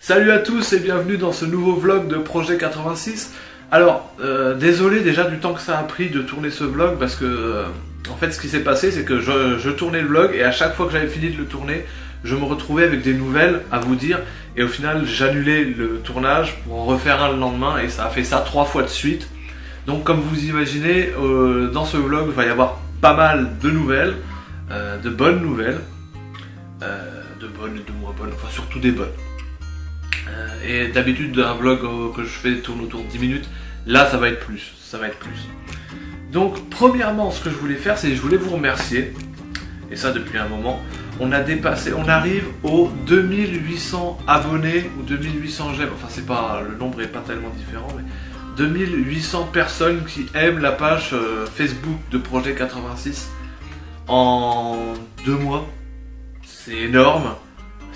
Salut à tous et bienvenue dans ce nouveau vlog de Projet 86. Alors, désolé déjà du temps que ça a pris de tourner ce vlog parce que, en fait, ce qui s'est passé, c'est que je tournais le vlog et à chaque fois que j'avais fini de le tourner, je me retrouvais avec des nouvelles à vous dire et au final, j'annulais le tournage pour en refaire un le lendemain et ça a fait ça 3 fois de suite. Donc, comme vous imaginez, dans ce vlog, il va y avoir pas mal de nouvelles, de bonnes nouvelles, de bonnes et de moins bonnes, enfin surtout des bonnes. Et d'habitude un vlog que je fais tourne autour de 10 minutes, là ça va être plus, Donc premièrement ce que je voulais faire c'est que je voulais vous remercier, et ça depuis un moment, on arrive aux 2800 abonnés ou 2800 j'aime, enfin c'est pas, le nombre est pas tellement différent, mais 2800 personnes qui aiment la page Facebook de Projet 86 en 2 mois, c'est énorme.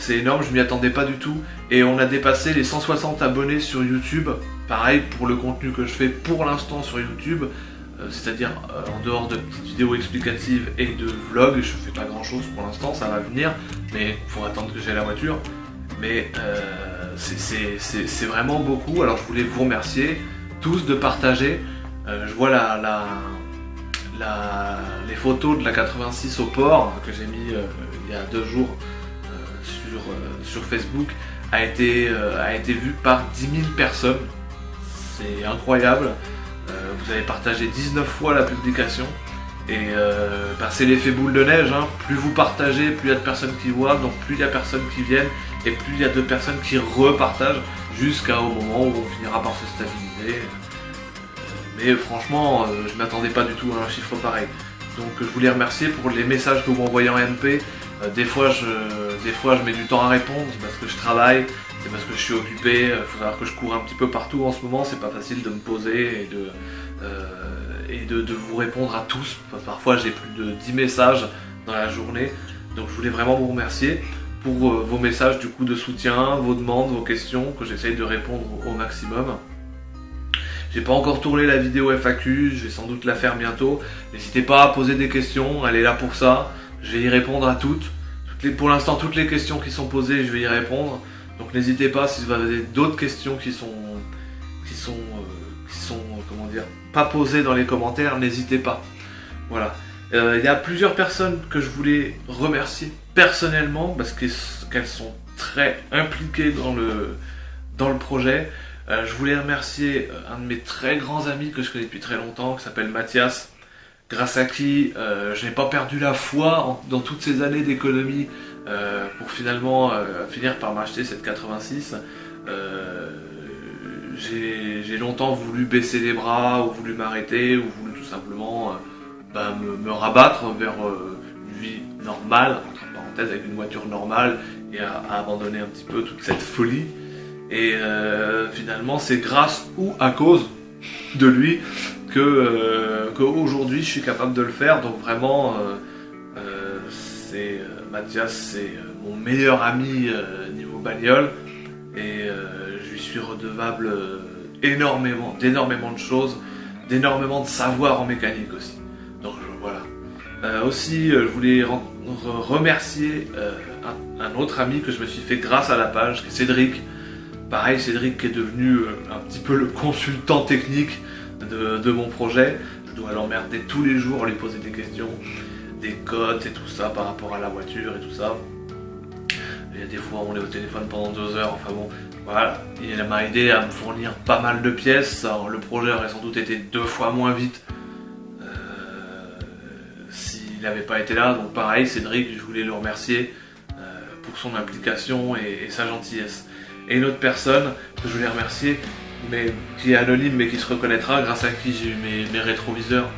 C'est énorme, je m'y attendais pas du tout. Et on a dépassé les 160 abonnés sur YouTube. Pareil pour le contenu que je fais pour l'instant sur YouTube. C'est-à-dire en dehors de petites vidéos explicatives et de vlogs. Je fais pas grand chose pour l'instant, ça va venir. Mais il faut attendre que j'ai la voiture. Mais c'est vraiment beaucoup. Alors je voulais vous remercier tous de partager. Je vois les photos de la 86 au port que j'ai mis il y a 2 jours. Sur Facebook a été vu par 10 000 personnes, c'est incroyable. Vous avez partagé 19 fois la publication et c'est l'effet boule de neige, hein. Plus vous partagez, plus il y a de personnes qui voient, donc plus il y a de personnes qui viennent et plus il y a de personnes qui repartagent jusqu'au moment où on finira par se stabiliser. Mais franchement, je ne m'attendais pas du tout à un chiffre pareil. Donc je voulais remercier pour les messages que vous m'envoyez en MP. Des fois je mets du temps à répondre, c'est parce que je travaille, c'est parce que je suis occupé, il faut savoir que je cours un petit peu partout en ce moment, c'est pas facile de me poser et de vous répondre à tous. Parfois j'ai plus de 10 messages dans la journée, donc je voulais vraiment vous remercier pour vos messages du coup de soutien, vos demandes, vos questions, que j'essaye de répondre au maximum. J'ai pas encore tourné la vidéo FAQ, je vais sans doute la faire bientôt. N'hésitez pas à poser des questions, elle est là pour ça. Je vais y répondre à toutes. Pour l'instant, toutes les questions qui sont posées, je vais y répondre. Donc n'hésitez pas si vous avez d'autres questions qui sont comment dire, pas posées dans les commentaires, n'hésitez pas. Voilà. Il y a plusieurs personnes que je voulais remercier personnellement parce qu'elles sont très impliquées dans le projet. Je voulais remercier un de mes très grands amis que je connais depuis très longtemps, qui s'appelle Mathias, grâce à qui je n'ai pas perdu la foi dans toutes ces années d'économie pour finalement finir par m'acheter cette 86. J'ai longtemps voulu baisser les bras, ou voulu m'arrêter, ou voulu tout simplement me rabattre vers une vie normale, entre parenthèses, avec une voiture normale, et à abandonner un petit peu toute cette folie. Et finalement c'est grâce ou à cause de lui que aujourd'hui je suis capable de le faire. Donc vraiment Mathias c'est mon meilleur ami niveau bagnole et je lui suis redevable d'énormément de choses, d'énormément de savoir en mécanique aussi. Donc voilà. Aussi je voulais remercier un autre ami que je me suis fait grâce à la page, qui est Cédric. Pareil, Cédric qui est devenu un petit peu le consultant technique de mon projet. Je dois l'emmerder tous les jours, lui poser des questions, des cotes et tout ça par rapport à la voiture et tout ça. Il y a des fois on est au téléphone pendant 2 heures, enfin bon, voilà. Il m'a aidé à me fournir pas mal de pièces. Alors, le projet aurait sans doute été 2 fois moins vite s'il n'avait pas été là. Donc pareil, Cédric, je voulais le remercier pour son implication et sa gentillesse. Et une autre personne que je voulais remercier, mais qui est anonyme mais qui se reconnaîtra, grâce à qui j'ai eu mes rétroviseurs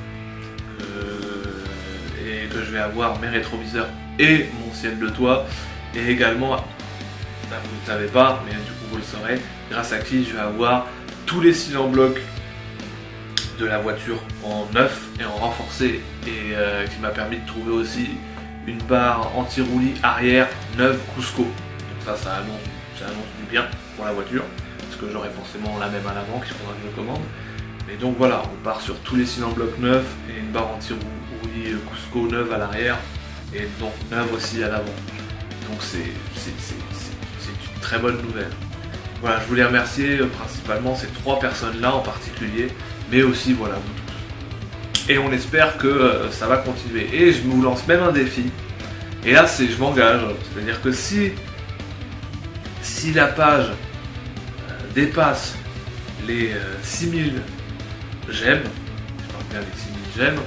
et que je vais avoir mes rétroviseurs et mon ciel de toit, et également, vous ne le savez pas, mais du coup vous le saurez, grâce à qui je vais avoir tous les cylindres en bloc de la voiture en neuf et en renforcé, et qui m'a permis de trouver aussi une barre anti-roulis arrière neuve Cusco. Donc ça annonce du bien pour la voiture, parce que j'aurai forcément la même à l'avant qu'il faudra que je commande. Mais donc voilà, on part sur tous les cylindres blocs neufs et une barre anti-roulis Cusco neuve à l'arrière et donc neuve aussi à l'avant. Donc c'est une très bonne nouvelle. voilà, je voulais remercier principalement ces 3 personnes-là en particulier, mais aussi voilà vous tous. Et on espère que ça va continuer. Et je vous lance même un défi. Et là, je m'engage. C'est-à-dire que si la page dépasse les 6000 j'aime, je parle bien des 6000 j'aime,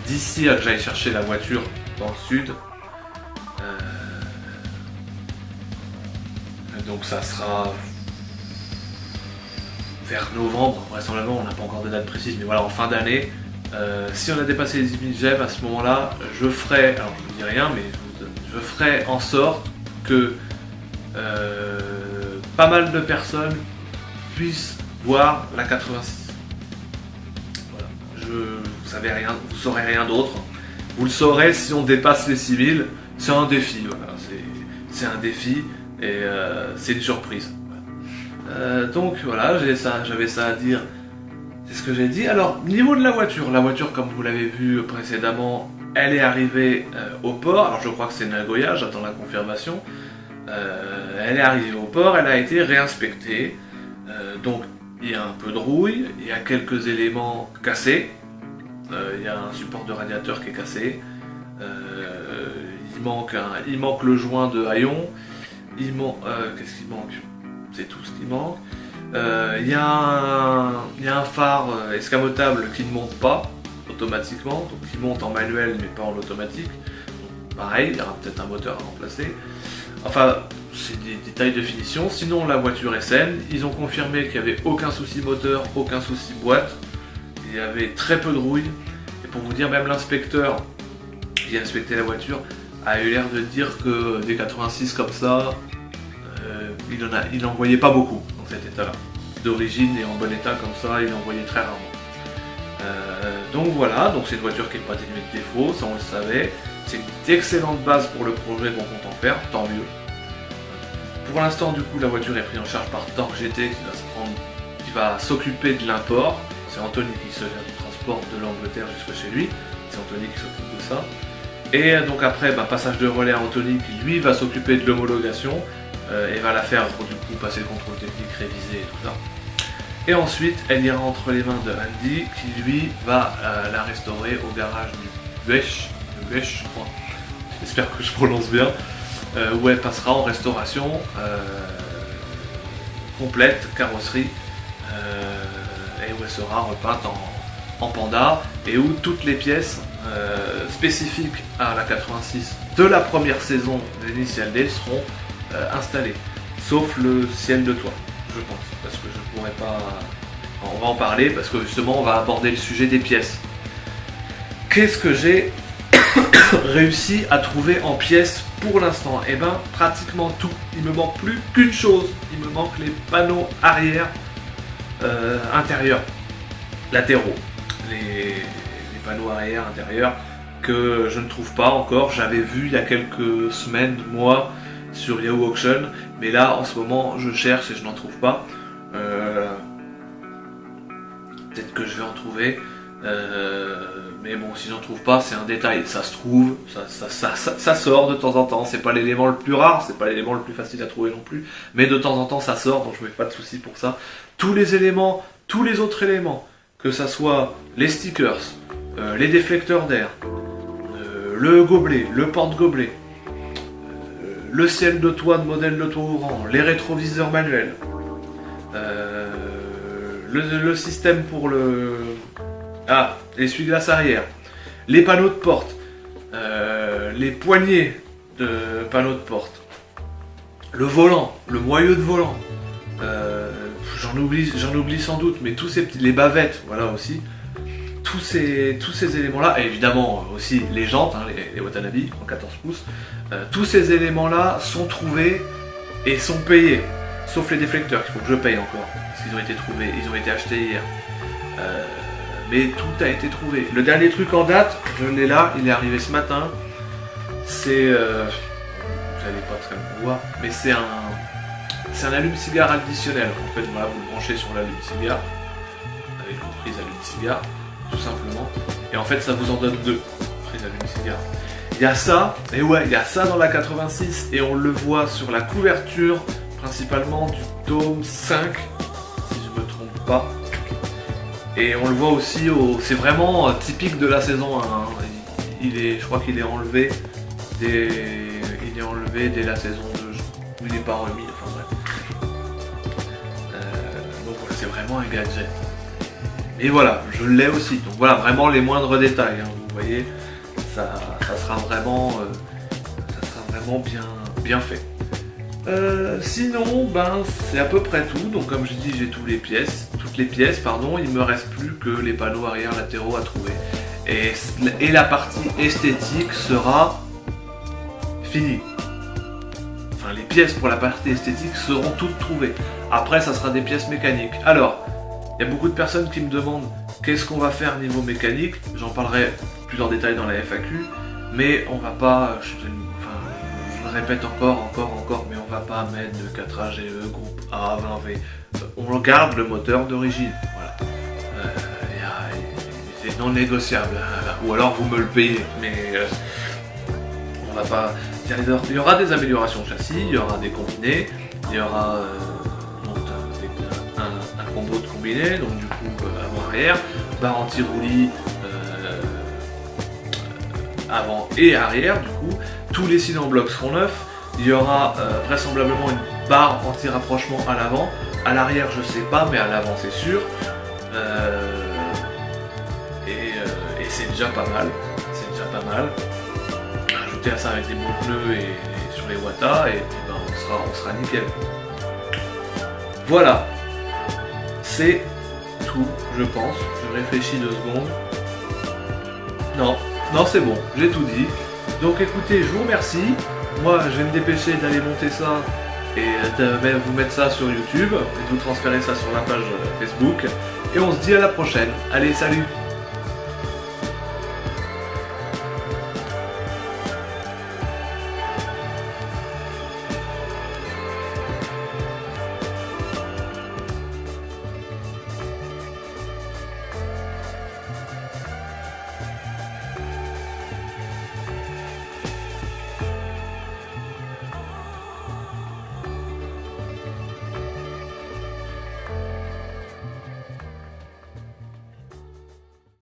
d'ici à que j'aille chercher la voiture dans le sud, donc ça sera vers novembre, vraisemblablement, on n'a pas encore de date précise, mais voilà, en fin d'année, si on a dépassé les 10 000 j'aime, à ce moment-là, je ferai, alors je vous dis rien, mais je ferai en sorte que pas mal de personnes puissent voir la 86. Voilà. Vous saurez rien d'autre. Vous le saurez si on dépasse les 6000. C'est un défi, voilà. C'est un défi et c'est une surprise. Voilà. Donc voilà, j'avais ça à dire. C'est ce que j'ai dit. Alors, niveau de la voiture, comme vous l'avez vu précédemment, elle est arrivée au port. Alors je crois que c'est Nagoya, j'attends la confirmation. Elle est arrivée au port, elle a été réinspectée. Donc il y a un peu de rouille, il y a quelques éléments cassés. Il y a un support de radiateur qui est cassé. Il manque le joint de haillon. Qu'est-ce qui manque? C'est tout ce qui manque. Il y a un phare escamotable qui ne monte pas automatiquement, donc qui monte en manuel mais pas en automatique. Donc, pareil, il y aura peut-être un moteur à remplacer. Enfin, c'est des détails de finition. Sinon, la voiture est saine. Ils ont confirmé qu'il n'y avait aucun souci moteur, aucun souci boîte. Il y avait très peu de rouille. Et pour vous dire, même l'inspecteur qui a inspecté la voiture a eu l'air de dire que des 86 comme ça, il n'en voyait pas beaucoup dans cet état-là. D'origine et en bon état comme ça, il en voyait très rarement. Donc voilà, donc c'est une voiture qui n'est pas dénuée de défauts, ça on le savait. C'est une excellente base pour le projet qu'on compte en faire, tant mieux. Pour l'instant, du coup, la voiture est prise en charge par Torque GT qui va s'occuper de l'import. C'est Anthony qui se gère du transport de l'Angleterre jusque chez lui. C'est Anthony qui s'occupe de ça. Et donc après, passage de relais à Anthony qui lui va s'occuper de l'homologation et va la faire du coup passer le contrôle technique, réviser et tout ça. Et ensuite, elle ira entre les mains de Andy qui lui va la restaurer au garage du Buech, je crois. J'espère que je prononce bien. Où elle passera en restauration complète, carrosserie, et où elle sera repeinte en panda, et où toutes les pièces spécifiques à la 86 de la première saison d'Initial D seront installées, sauf le ciel de toit, je pense, parce que je ne pourrais pas... On va en parler, parce que justement on va aborder le sujet des pièces. Qu'est-ce que j'ai réussi à trouver en pièces pour l'instant? Eh ben, pratiquement tout. Il me manque plus qu'une chose. Il me manque les panneaux arrière intérieurs, latéraux. Les panneaux arrière intérieurs que je ne trouve pas encore. J'avais vu il y a quelques semaines, mois, sur Yahoo Auction. Mais là, en ce moment, je cherche et je n'en trouve pas. Peut-être que je vais en trouver. Mais bon, si j'en trouve pas, c'est un détail, ça se trouve, ça sort de temps en temps, c'est pas l'élément le plus rare, c'est pas l'élément le plus facile à trouver non plus, mais de temps en temps ça sort, donc je me fais pas de soucis pour ça. Tous les éléments, tous les autres éléments, que ça soit les stickers, les déflecteurs d'air, le gobelet, le porte-gobelet, le ciel de toit de modèle de toit ouvrant, les rétroviseurs manuels, le système pour l'essuie-glace arrière, les panneaux de porte, les poignées de panneaux de porte, le volant, le moyeu de volant, j'en oublie sans doute, mais tous ces petits, les bavettes, voilà aussi, tous ces éléments-là, et évidemment aussi les jantes, les Watanabe en 14 pouces, tous ces éléments-là sont trouvés et sont payés, sauf les déflecteurs qu'il faut que je paye encore, parce qu'ils ont été trouvés, ils ont été achetés hier. Mais tout a été trouvé. Le dernier truc en date, je l'ai là, il est arrivé ce matin. C'est... vous n'allez pas très bien voir, mais c'est un allume-cigare additionnel. En fait, voilà, vous le branchez sur l'allume-cigare, avec une prise allume-cigare, tout simplement. Et en fait, ça vous en donne 2 prises allume-cigare. Il y a ça, et ouais, il y a ça dans la 86, et on le voit sur la couverture principalement du tome 5, si je me trompe pas. Et on le voit aussi, c'est vraiment typique de la saison 1. Hein. Je crois qu'il est enlevé dès la saison 2, où il n'est pas remis, enfin bref. Donc voilà, c'est vraiment un gadget. Et voilà, je l'ai aussi. Donc voilà, vraiment les moindres détails. Hein, vous voyez, ça sera vraiment bien fait. Sinon, c'est à peu près tout. Donc comme je dis, j'ai toutes les pièces. Il me reste plus que les panneaux arrière latéraux à trouver. Et la partie esthétique sera finie. Enfin, les pièces pour la partie esthétique seront toutes trouvées. Après, ça sera des pièces mécaniques. Alors, il y a beaucoup de personnes qui me demandent qu'est-ce qu'on va faire niveau mécanique. J'en parlerai plus en détail dans la FAQ. Mais on va pas... je le répète encore, mais on va pas mettre de 4 GE, groupe A, 20V. On garde le moteur d'origine. Voilà. C'est non négociable. Ou alors vous me le payez. Mais on va pas... Il y aura des améliorations châssis, il y aura des combinés, il y aura un combo de combinés, donc du coup avant-arrière, barre anti-roulis avant et arrière, du coup, tous les cylindres blocs seront neufs, il y aura vraisemblablement une barre anti-rapprochement à l'avant, à l'arrière je sais pas, mais à l'avant c'est sûr, et c'est déjà pas mal, Ajouter à ça avec des bons pneus et sur les Wata, et puis on sera nickel. Voilà, c'est tout, je pense. Je réfléchis 2 secondes. Non, c'est bon, j'ai tout dit. Donc écoutez, je vous remercie. Moi, je vais me dépêcher d'aller monter ça et de vous mettre ça sur YouTube et de vous transférer ça sur la page Facebook. Et on se dit à la prochaine. Allez, salut!